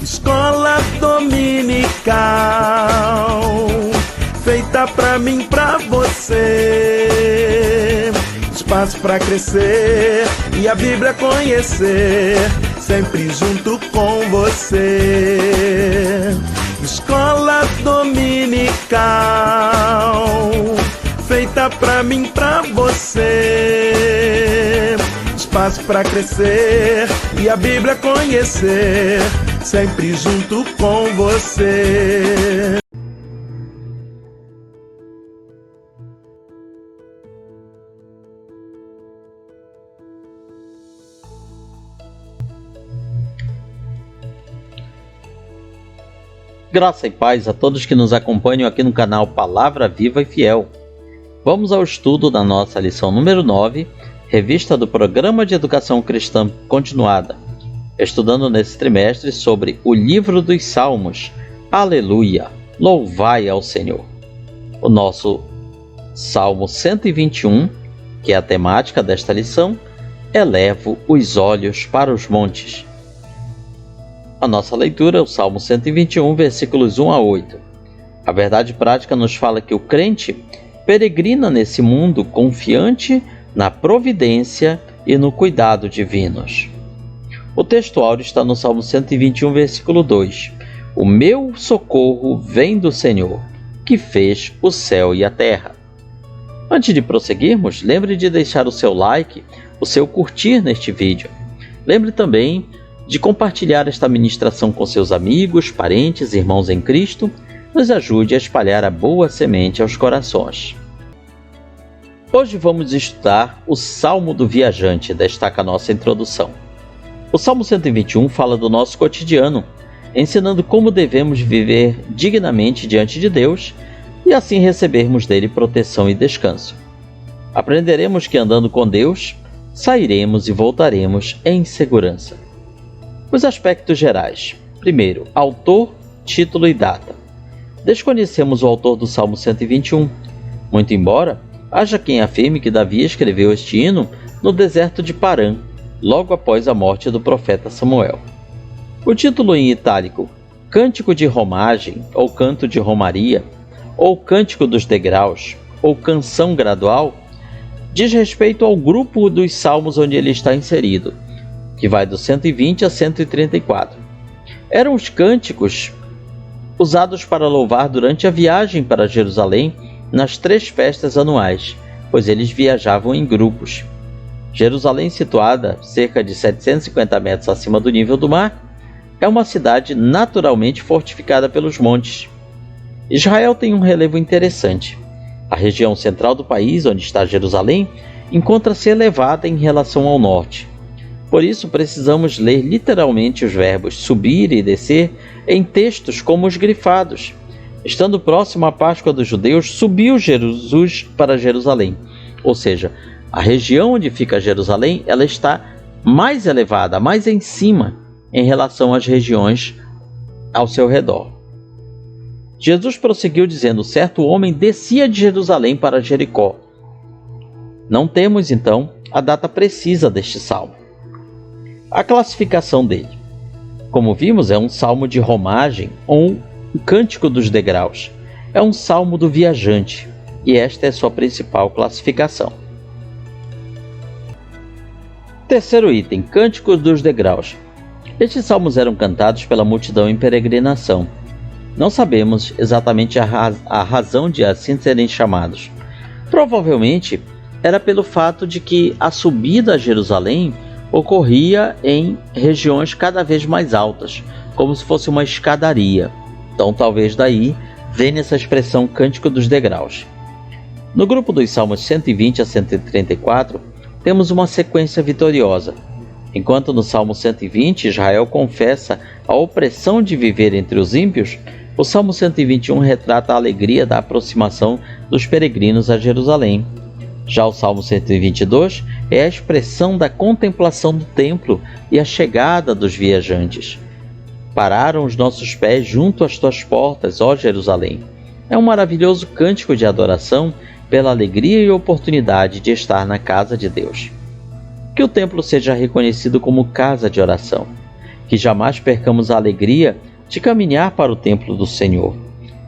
Escola dominical, feita pra mim, pra você. Espaço pra crescer e a Bíblia conhecer, sempre junto com você. Escola dominical, feita pra mim, pra você. Espaço pra crescer e a Bíblia conhecer, sempre junto com você. Graça e paz a todos que nos acompanham aqui no canal Palavra Viva e Fiel. Vamos ao estudo da nossa lição número 9, revista do Programa de Educação Cristã Continuada, estudando nesse trimestre sobre o livro dos Salmos. Aleluia! Louvai ao Senhor! O nosso Salmo 121, que é a temática desta lição, elevo os olhos para os montes. A nossa leitura é o Salmo 121, versículos 1 a 8. A verdade prática nos fala que o crente peregrina nesse mundo confiante na providência e no cuidado divinos. O texto áureo está no Salmo 121, versículo 2. O meu socorro vem do Senhor, que fez o céu e a terra. Antes de prosseguirmos, lembre de deixar o seu like, o seu curtir neste vídeo. Lembre também de compartilhar esta ministração com seus amigos, parentes, irmãos em Cristo. Nos ajude a espalhar a boa semente aos corações. Hoje vamos estudar o Salmo do Viajante, destaca a nossa introdução. O Salmo 121 fala do nosso cotidiano, ensinando como devemos viver dignamente diante de Deus e assim recebermos dele proteção e descanso. Aprenderemos que andando com Deus, sairemos e voltaremos em segurança. Os aspectos gerais. Primeiro, autor, título e data. Desconhecemos o autor do Salmo 121, muito embora haja quem afirme que Davi escreveu este hino no deserto de Parã, logo após a morte do profeta Samuel. O título em itálico, Cântico de Romagem, ou Canto de Romaria, ou Cântico dos Degraus, ou Canção Gradual, diz respeito ao grupo dos salmos onde ele está inserido, que vai do 120 a 134. Eram os cânticos usados para louvar durante a viagem para Jerusalém nas 3 festas anuais, pois eles viajavam em grupos. Jerusalém, situada cerca de 750 metros acima do nível do mar, é uma cidade naturalmente fortificada pelos montes. Israel tem um relevo interessante. A região central do país, onde está Jerusalém, encontra-se elevada em relação ao norte. Por isso, precisamos ler literalmente os verbos subir e descer em textos como os grifados. Estando próximo à Páscoa dos judeus, subiu Jesus para Jerusalém. Ou seja, a região onde fica Jerusalém, ela está mais elevada, mais em cima, em relação às regiões ao seu redor. Jesus prosseguiu dizendo: certo homem descia de Jerusalém para Jericó. Não temos, então, a data precisa deste salmo. A classificação dele. Como vimos, é um salmo de romagem ou um cântico dos degraus. É um salmo do viajante, e esta é sua principal classificação. Terceiro item, Cânticos dos Degraus. Estes salmos eram cantados pela multidão em peregrinação. Não sabemos exatamente a razão de assim serem chamados. Provavelmente era pelo fato de que a subida a Jerusalém ocorria em regiões cada vez mais altas, como se fosse uma escadaria. Então talvez daí venha essa expressão Cântico dos Degraus. No grupo dos Salmos 120 a 134, temos uma sequência vitoriosa. Enquanto no Salmo 120 Israel confessa a opressão de viver entre os ímpios, o Salmo 121 retrata a alegria da aproximação dos peregrinos a Jerusalém. Já o Salmo 122 é a expressão da contemplação do templo e a chegada dos viajantes. Pararam os nossos pés junto às tuas portas, ó Jerusalém. É um maravilhoso cântico de adoração pela alegria e oportunidade de estar na casa de Deus. Que o templo seja reconhecido como casa de oração. que jamais percamos a alegria de caminhar para o templo do Senhor.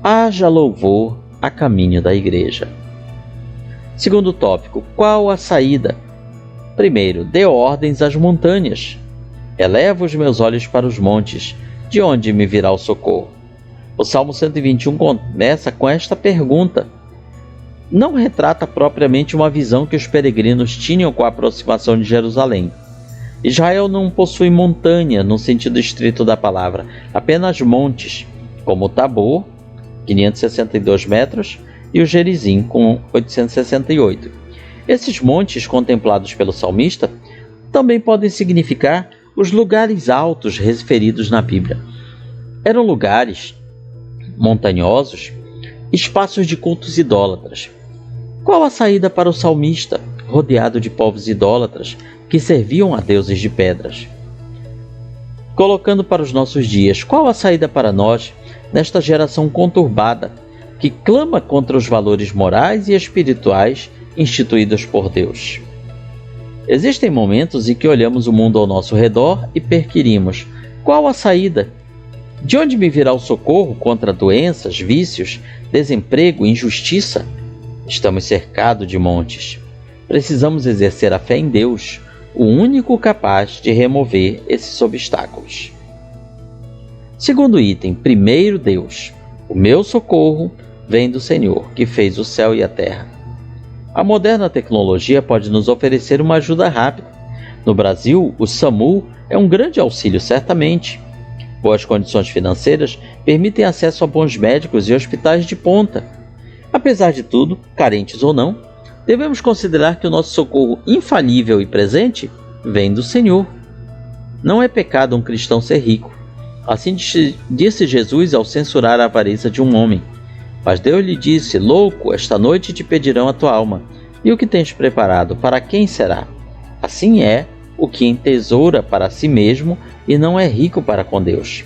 Haja louvor a caminho da igreja. Segundo tópico, qual a saída? Primeiro, dê ordens às montanhas. Elevo os meus olhos para os montes, de onde me virá o socorro? O Salmo 121 começa com esta pergunta. Não retrata propriamente uma visão que os peregrinos tinham com a aproximação de Jerusalém. Israel não possui montanha no sentido estrito da palavra, apenas montes, como o Tabor, 562 metros, e o Gerizim, com 868. Esses montes contemplados pelo salmista também podem significar os lugares altos referidos na Bíblia. Eram lugares montanhosos, espaços de cultos idólatras. Qual a saída para o salmista, rodeado de povos idólatras que serviam a deuses de pedras? Colocando para os nossos dias, qual a saída para nós, nesta geração conturbada, que clama contra os valores morais e espirituais instituídos por Deus? Existem momentos em que olhamos o mundo ao nosso redor e perquirimos: qual a saída? De onde me virá o socorro contra doenças, vícios, desemprego, injustiça? Estamos cercados de montes. Precisamos exercer a fé em Deus, o único capaz de remover esses obstáculos. Segundo item, primeiro Deus. O meu socorro vem do Senhor, que fez o céu e a terra. A moderna tecnologia pode nos oferecer uma ajuda rápida. No Brasil, o SAMU é um grande auxílio, certamente. Boas condições financeiras permitem acesso a bons médicos e hospitais de ponta. Apesar de tudo, carentes ou não, devemos considerar que o nosso socorro infalível e presente vem do Senhor. Não é pecado um cristão ser rico. Assim disse Jesus ao censurar a avareza de um homem. Mas Deus lhe disse: louco, esta noite te pedirão a tua alma, e o que tens preparado, para quem será? Assim é o que entesoura para si mesmo e não é rico para com Deus.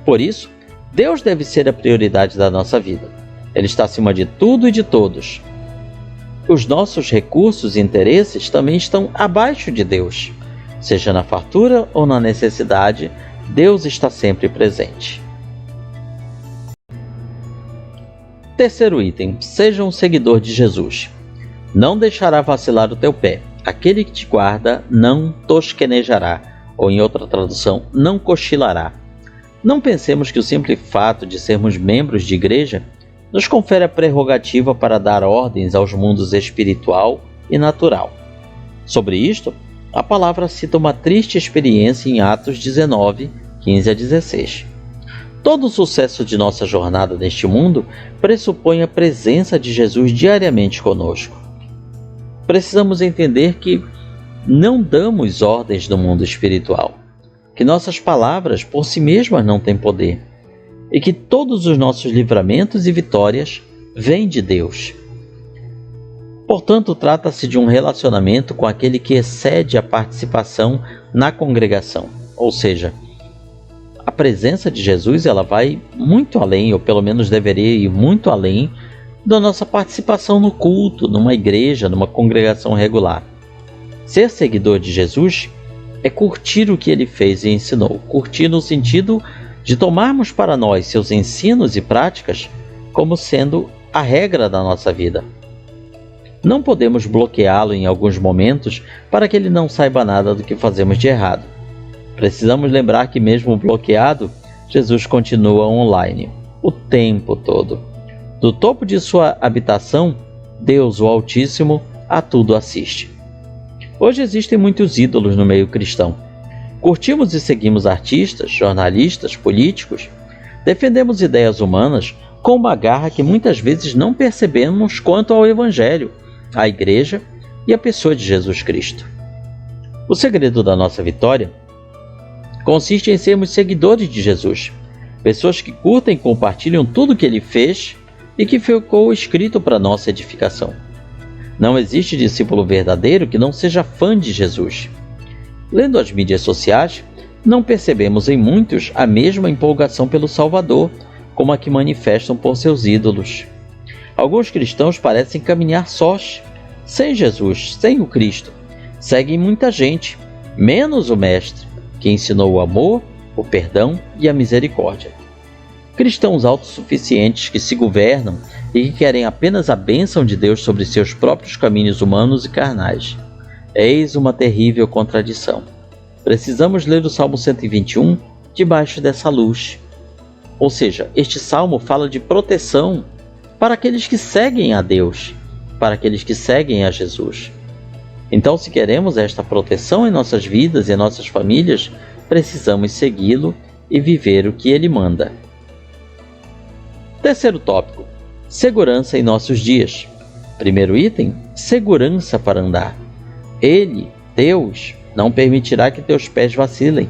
Por isso, Deus deve ser a prioridade da nossa vida. Ele está acima de tudo e de todos. Os nossos recursos e interesses também estão abaixo de Deus. Seja na fartura ou na necessidade, Deus está sempre presente. Terceiro item, seja um seguidor de Jesus. Não deixará vacilar o teu pé. Aquele que te guarda não tosquenejará, ou em outra tradução, não cochilará. Não pensemos que o simples fato de sermos membros de igreja nos confere a prerrogativa para dar ordens aos mundos espiritual e natural. Sobre isto, a palavra cita uma triste experiência em Atos 19, 15 a 16. Todo o sucesso de nossa jornada neste mundo pressupõe a presença de Jesus diariamente conosco. Precisamos entender que não damos ordens no mundo espiritual, que nossas palavras por si mesmas não têm poder, e que todos os nossos livramentos e vitórias vêm de Deus. Portanto, trata-se de um relacionamento com aquele que excede a participação na congregação, ou seja, a presença de Jesus ela vai muito além, ou pelo menos deveria ir muito além, da nossa participação no culto, numa igreja, numa congregação regular. Ser seguidor de Jesus é curtir o que ele fez e ensinou. Curtir no sentido de tomarmos para nós seus ensinos e práticas como sendo a regra da nossa vida. Não podemos bloqueá-lo em alguns momentos para que ele não saiba nada do que fazemos de errado. Precisamos lembrar que mesmo bloqueado, Jesus continua online, o tempo todo. Do topo de sua habitação, Deus, o Altíssimo, a tudo assiste. Hoje existem muitos ídolos no meio cristão. Curtimos e seguimos artistas, jornalistas, políticos. Defendemos ideias humanas com uma garra que muitas vezes não percebemos quanto ao Evangelho, à Igreja e à pessoa de Jesus Cristo. O segredo da nossa vitória consiste em sermos seguidores de Jesus, pessoas que curtem e compartilham tudo o que ele fez e que ficou escrito para nossa edificação. Não existe discípulo verdadeiro que não seja fã de Jesus. Lendo as mídias sociais, não percebemos em muitos a mesma empolgação pelo Salvador, como a que manifestam por seus ídolos. Alguns cristãos parecem caminhar sós, sem Jesus, sem o Cristo. Seguem muita gente, menos o Mestre, que ensinou o amor, o perdão e a misericórdia. Cristãos autossuficientes que se governam e que querem apenas a bênção de Deus sobre seus próprios caminhos humanos e carnais. Eis uma terrível contradição. Precisamos ler o Salmo 121 debaixo dessa luz. Ou seja, este salmo fala de proteção para aqueles que seguem a Deus, para aqueles que seguem a Jesus. Então, se queremos esta proteção em nossas vidas e em nossas famílias, precisamos segui-lo e viver o que ele manda. Terceiro tópico: segurança em nossos dias. Primeiro item: segurança para andar. Ele, Deus, não permitirá que teus pés vacilem.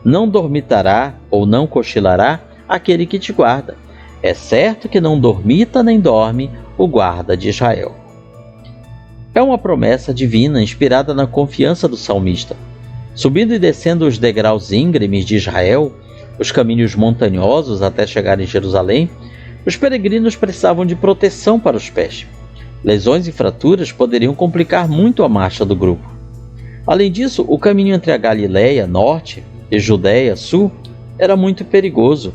Não dormitará ou não cochilará aquele que te guarda. É certo que não dormita nem dorme o guarda de Israel. É uma promessa divina inspirada na confiança do salmista. Subindo e descendo os degraus íngremes de Israel, os caminhos montanhosos até chegar em Jerusalém, os peregrinos precisavam de proteção para os pés. Lesões e fraturas poderiam complicar muito a marcha do grupo. Além disso, o caminho entre a Galiléia, norte, e Judéia, sul, era muito perigoso.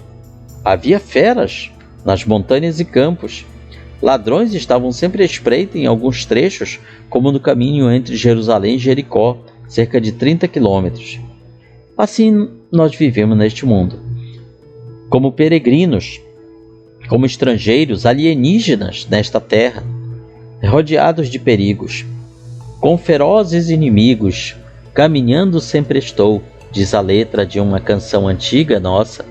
Havia feras nas montanhas e campos. Ladrões estavam sempre à espreita em alguns trechos, como no caminho entre Jerusalém e Jericó, cerca de 30 quilômetros. Assim nós vivemos neste mundo, como peregrinos, como estrangeiros, alienígenas nesta terra, rodeados de perigos. Com ferozes inimigos, caminhando sempre estou, diz a letra de uma canção antiga nossa.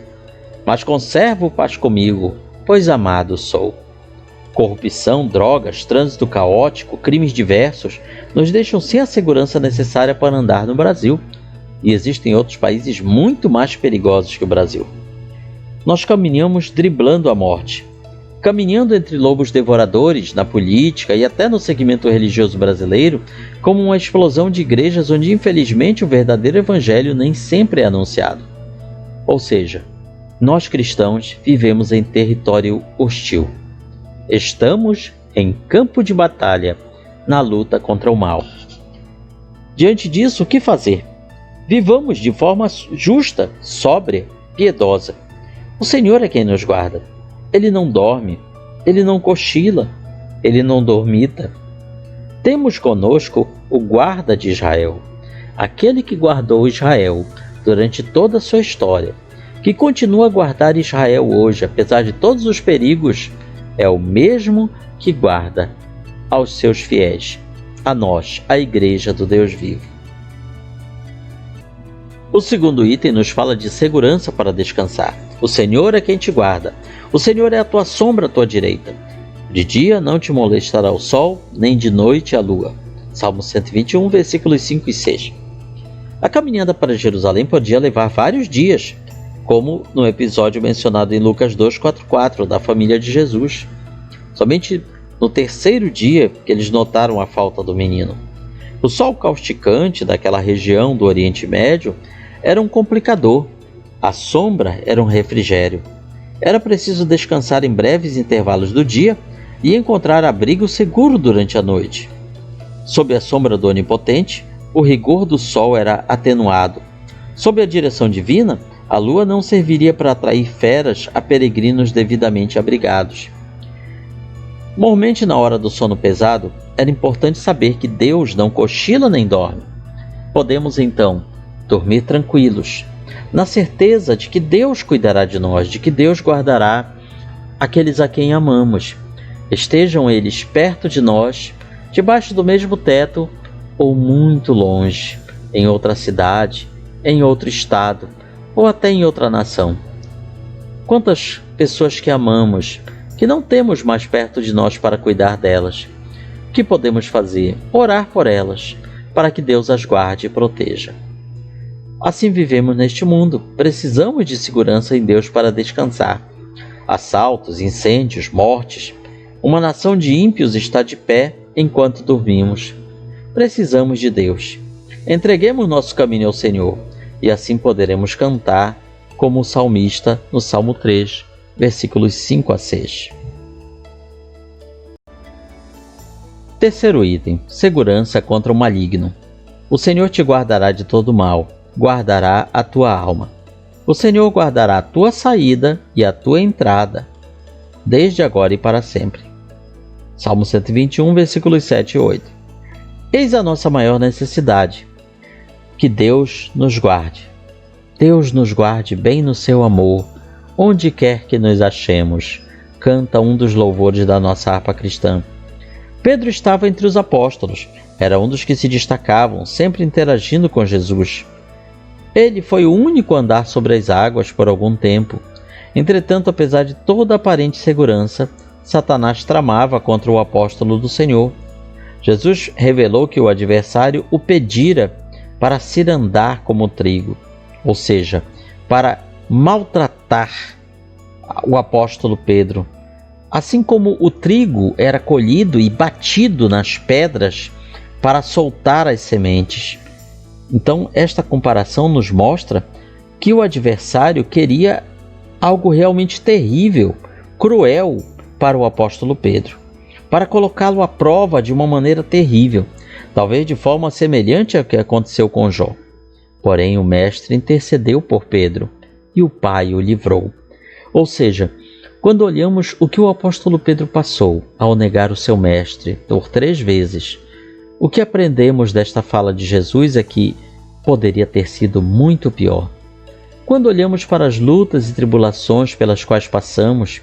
Mas conservo paz comigo, pois amado sou. Corrupção, drogas, trânsito caótico, crimes diversos nos deixam sem a segurança necessária para andar no Brasil. E existem outros países muito mais perigosos que o Brasil. Nós caminhamos driblando a morte, caminhando entre lobos devoradores, na política e até no segmento religioso brasileiro, como uma explosão de igrejas onde infelizmente o verdadeiro evangelho nem sempre é anunciado. Ou seja, nós cristãos vivemos em território hostil. Estamos em campo de batalha, na luta contra o mal. Diante disso, o que fazer? Vivamos de forma justa, sóbria, piedosa. O Senhor é quem nos guarda. Ele não dorme, ele não cochila, ele não dormita. Temos conosco o guarda de Israel, aquele que guardou Israel durante toda a sua história, que continua a guardar Israel hoje, apesar de todos os perigos, é o mesmo que guarda aos seus fiéis, a nós, a Igreja do Deus vivo. O segundo item nos fala de segurança para descansar. O Senhor é quem te guarda. O Senhor é a tua sombra à tua direita. De dia não te molestará o sol, nem de noite a lua. Salmo 121, versículos 5 e 6. A caminhada para Jerusalém podia levar vários dias, como no episódio mencionado em Lucas 2:4-4, da família de Jesus. Somente no terceiro dia que eles notaram a falta do menino. O sol causticante daquela região do Oriente Médio era um complicador. A sombra era um refrigério. Era preciso descansar em breves intervalos do dia e encontrar abrigo seguro durante a noite. Sob a sombra do Onipotente, o rigor do sol era atenuado. Sob a direção divina, a lua não serviria para atrair feras a peregrinos devidamente abrigados. Mormente na hora do sono pesado, era importante saber que Deus não cochila nem dorme. Podemos então dormir tranquilos, na certeza de que Deus cuidará de nós, de que Deus guardará aqueles a quem amamos. Estejam eles perto de nós, debaixo do mesmo teto ou muito longe, em outra cidade, em outro estado ou até em outra nação. Quantas pessoas que amamos, que não temos mais perto de nós para cuidar delas. O que podemos fazer? Orar por elas, para que Deus as guarde e proteja. Assim vivemos neste mundo, precisamos de segurança em Deus para descansar. Assaltos, incêndios, mortes. Uma nação de ímpios está de pé enquanto dormimos. Precisamos de Deus. Entreguemos nosso caminho ao Senhor, e assim poderemos cantar como o salmista no Salmo 3, versículos 5 a 6. Terceiro item: segurança contra o maligno. O Senhor te guardará de todo mal. guardará a tua alma. O Senhor guardará a tua saída e a tua entrada, desde agora e para sempre. Salmo 121, versículos 7 e 8. Eis a nossa maior necessidade: que Deus nos guarde. Deus nos guarde bem no seu amor, onde quer que nos achemos, canta um dos louvores da nossa harpa cristã. Pedro estava entre os apóstolos, era um dos que se destacavam, sempre interagindo com Jesus. Ele foi o único a andar sobre as águas por algum tempo. Entretanto, apesar de toda aparente segurança, Satanás tramava contra o apóstolo do Senhor. Jesus revelou que o adversário o pedira para cirandar como trigo, ou seja, para maltratar o apóstolo Pedro. Assim como o trigo era colhido e batido nas pedras para soltar as sementes. Então, esta comparação nos mostra que o adversário queria algo realmente terrível, cruel para o apóstolo Pedro, para colocá-lo à prova de uma maneira terrível, talvez de forma semelhante ao que aconteceu com Jó. Porém, o mestre intercedeu por Pedro e o Pai o livrou. Ou seja, quando olhamos o que o apóstolo Pedro passou ao negar o seu mestre por 3 vezes, o que aprendemos desta fala de Jesus é que poderia ter sido muito pior. Quando olhamos para as lutas e tribulações pelas quais passamos,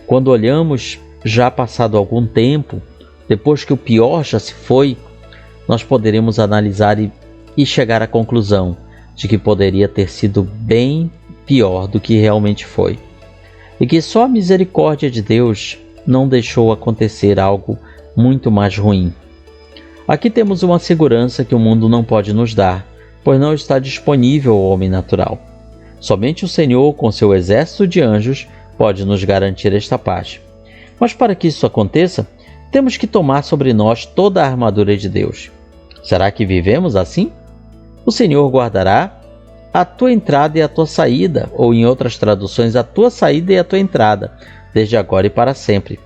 quando olhamos já passado algum tempo, depois que o pior já se foi, nós poderemos analisar e chegar à conclusão de que poderia ter sido bem pior do que realmente foi. E que só a misericórdia de Deus não deixou acontecer algo muito mais ruim. Aqui temos uma segurança que o mundo não pode nos dar, pois não está disponível ao homem natural. Somente o Senhor, com seu exército de anjos, pode nos garantir esta paz. Mas para que isso aconteça, temos que tomar sobre nós toda a armadura de Deus. Será que vivemos assim? O Senhor guardará a tua entrada e a tua saída, ou em outras traduções, a tua saída e a tua entrada, desde agora e para sempre.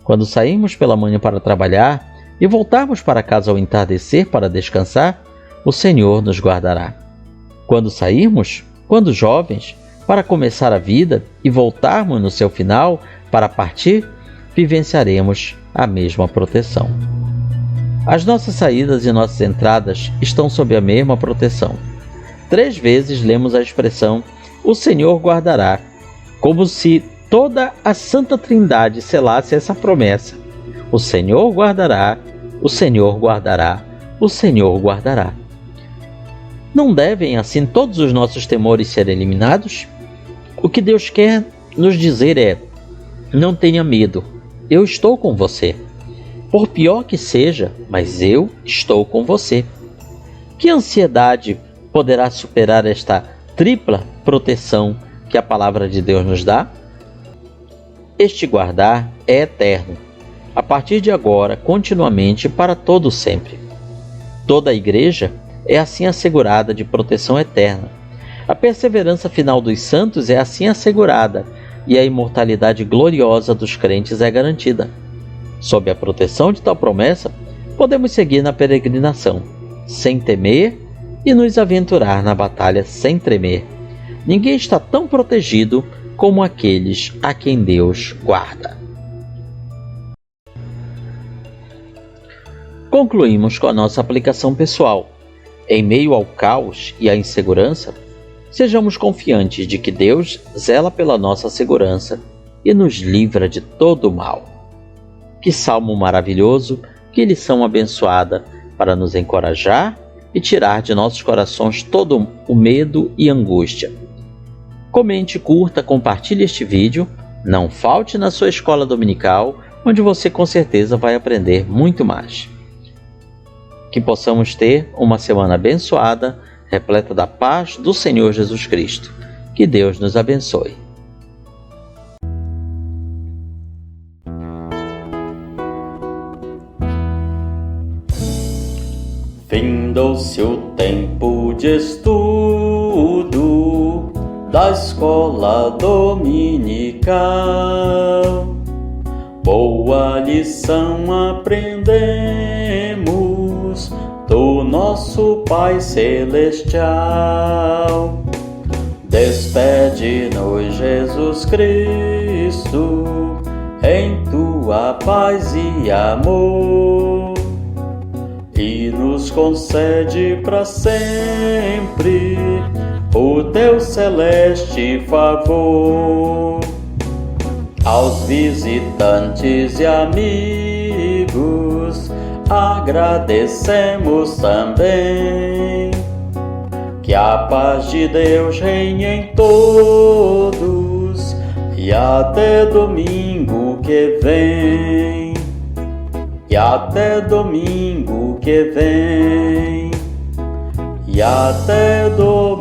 Quando sairmos pela manhã para trabalhar e voltarmos para casa ao entardecer para descansar, o Senhor nos guardará. Quando sairmos, quando jovens, para começar a vida e voltarmos no seu final para partir, vivenciaremos a mesma proteção. As nossas saídas e nossas entradas estão sob a mesma proteção. 3 vezes lemos a expressão "o Senhor guardará", como se toda a Santa Trindade selasse essa promessa. O Senhor guardará, o Senhor guardará, o Senhor guardará. Não devem, assim, todos os nossos temores ser eliminados? O que Deus quer nos dizer é: não tenha medo, eu estou com você. Por pior que seja, mas eu estou com você. Que ansiedade poderá superar esta tripla proteção que a palavra de Deus nos dá? Este guardar é eterno, a partir de agora, continuamente, para todo sempre. Toda a igreja é assim assegurada de proteção eterna. A perseverança final dos santos é assim assegurada, e a imortalidade gloriosa dos crentes é garantida. Sob a proteção de tal promessa, podemos seguir na peregrinação, sem temer, e nos aventurar na batalha sem tremer. Ninguém está tão protegido como aqueles a quem Deus guarda. Concluímos com a nossa aplicação pessoal. Em meio ao caos e à insegurança, sejamos confiantes de que Deus zela pela nossa segurança e nos livra de todo o mal. Que salmo maravilhoso, que lição abençoada para nos encorajar e tirar de nossos corações todo o medo e angústia. Comente, curta, compartilhe este vídeo, não falte na sua escola dominical, onde você com certeza vai aprender muito mais. Que possamos ter uma semana abençoada, repleta da paz do Senhor Jesus Cristo. Que Deus nos abençoe. Findou-se o tempo de estudo da escola dominical. Boa lição aprendemos, do nosso Pai Celestial. Despede-nos, Jesus Cristo, em tua paz e amor, e nos concede para sempre o teu celeste favor. Aos visitantes e amigos agradecemos também. Que a paz de Deus reine em todos, e até domingo que vem. E até domingo que vem. E até domingo